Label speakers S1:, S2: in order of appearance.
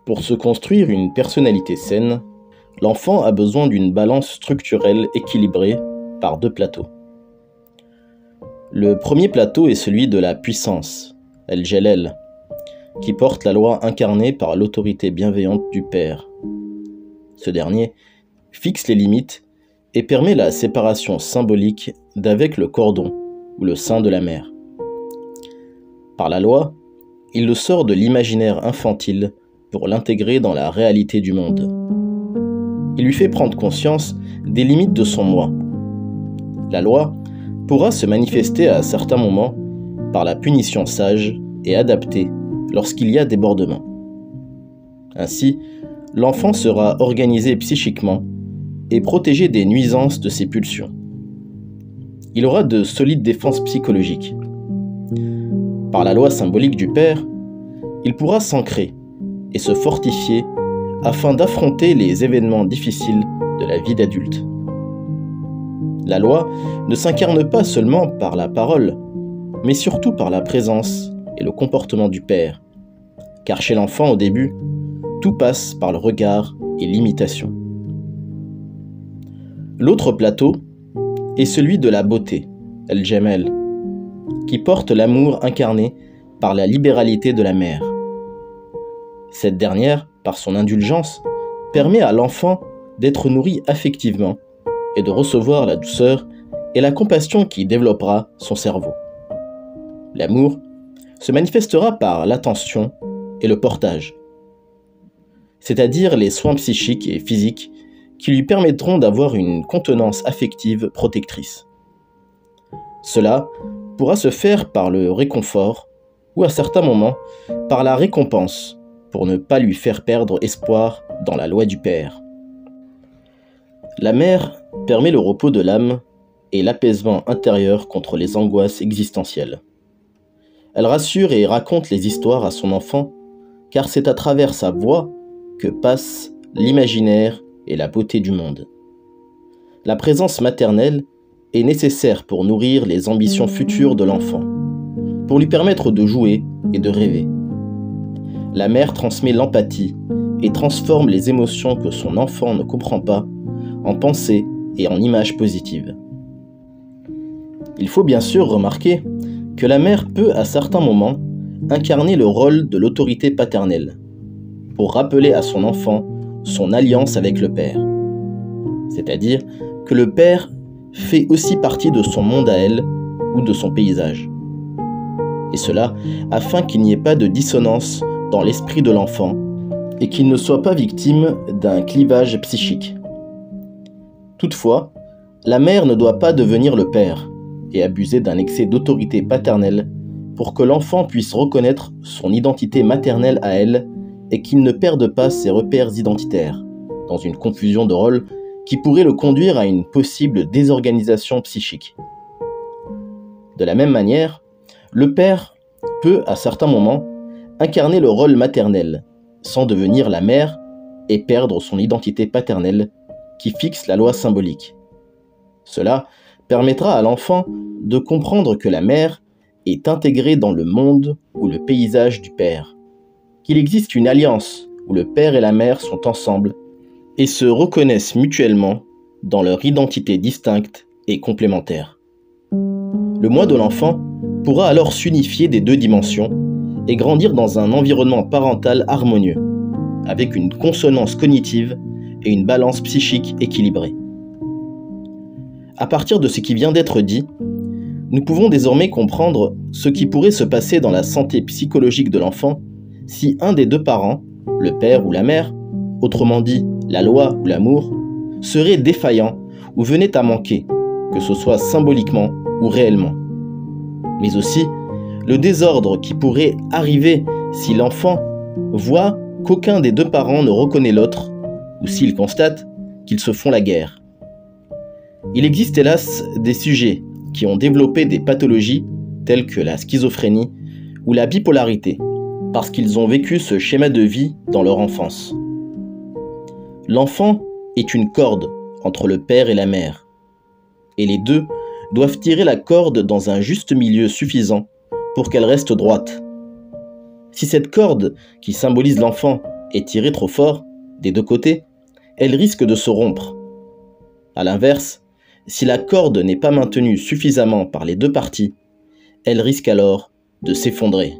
S1: Pour se construire une personnalité saine, l'enfant a besoin d'une balance structurelle équilibrée par deux plateaux. Le premier plateau est celui de la puissance, El Jalel, qui porte la loi incarnée par l'autorité bienveillante du Père. Ce dernier fixe les limites et permet la séparation symbolique d'avec le cordon ou le sein de la mère. Par la loi, il le sort de l'imaginaire infantile pour l'intégrer dans la réalité du monde. Il lui fait prendre conscience des limites de son moi. La loi pourra se manifester à certains moments par la punition sage et adaptée lorsqu'il y a débordement. Ainsi, l'enfant sera organisé psychiquement et protégé des nuisances de ses pulsions. Il aura de solides défenses psychologiques. Par la loi symbolique du Père, il pourra s'ancrer et se fortifier afin d'affronter les événements difficiles de la vie d'adulte. La loi ne s'incarne pas seulement par la parole, mais surtout par la présence et le comportement du Père, car chez l'enfant au début, tout passe par le regard et l'imitation. L'autre plateau est celui de la beauté, El Jamal, qui porte l'amour incarné par la libéralité de la mère. Cette dernière, par son indulgence, permet à l'enfant d'être nourri affectivement et de recevoir la douceur et la compassion qui développera son cerveau. L'amour se manifestera par l'attention et le portage, c'est-à-dire les soins psychiques et physiques qui lui permettront d'avoir une contenance affective protectrice. Cela pourra se faire par le réconfort ou à certains moments par la récompense pour ne pas lui faire perdre espoir dans la loi du Père. La mère permet le repos de l'âme et l'apaisement intérieur contre les angoisses existentielles. Elle rassure et raconte les histoires à son enfant, car c'est à travers sa voix que passe l'imaginaire et la beauté du monde. La présence maternelle est nécessaire pour nourrir les ambitions futures de l'enfant, pour lui permettre de jouer et de rêver. La mère transmet l'empathie et transforme les émotions que son enfant ne comprend pas en pensées et en images positives. Il faut bien sûr remarquer que la mère peut à certains moments incarner le rôle de l'autorité paternelle pour rappeler à son enfant son alliance avec le Père. C'est-à-dire que le Père fait aussi partie de son monde à elle ou de son paysage. Et cela afin qu'il n'y ait pas de dissonance dans l'esprit de l'enfant et qu'il ne soit pas victime d'un clivage psychique. Toutefois, la mère ne doit pas devenir le père et abuser d'un excès d'autorité paternelle pour que l'enfant puisse reconnaître son identité maternelle à elle et qu'il ne perde pas ses repères identitaires dans une confusion de rôles qui pourrait le conduire à une possible désorganisation psychique. De la même manière, le père peut, à certains moments, incarner le rôle maternel sans devenir la mère et perdre son identité paternelle qui fixe la loi symbolique. Cela permettra à l'enfant de comprendre que la mère est intégrée dans le monde ou le paysage du père, qu'il existe une alliance où le père et la mère sont ensemble et se reconnaissent mutuellement dans leur identité distincte et complémentaire. Le moi de l'enfant pourra alors s'unifier des deux dimensions et grandir dans un environnement parental harmonieux, avec une consonance cognitive et une balance psychique équilibrée. À partir de ce qui vient d'être dit, nous pouvons désormais comprendre ce qui pourrait se passer dans la santé psychologique de l'enfant si un des deux parents, le père ou la mère, autrement dit la loi ou l'amour, serait défaillant ou venait à manquer, que ce soit symboliquement ou réellement. Mais aussi le désordre qui pourrait arriver si l'enfant voit qu'aucun des deux parents ne reconnaît l'autre ou s'il constate qu'ils se font la guerre. Il existe hélas des sujets qui ont développé des pathologies telles que la schizophrénie ou la bipolarité parce qu'ils ont vécu ce schéma de vie dans leur enfance. L'enfant est une corde entre le père et la mère, et les deux doivent tirer la corde dans un juste milieu suffisant pour qu'elle reste droite. Si cette corde, qui symbolise l'enfant, est tirée trop fort, des deux côtés, elle risque de se rompre. A l'inverse, si la corde n'est pas maintenue suffisamment par les deux parties, elle risque alors de s'effondrer.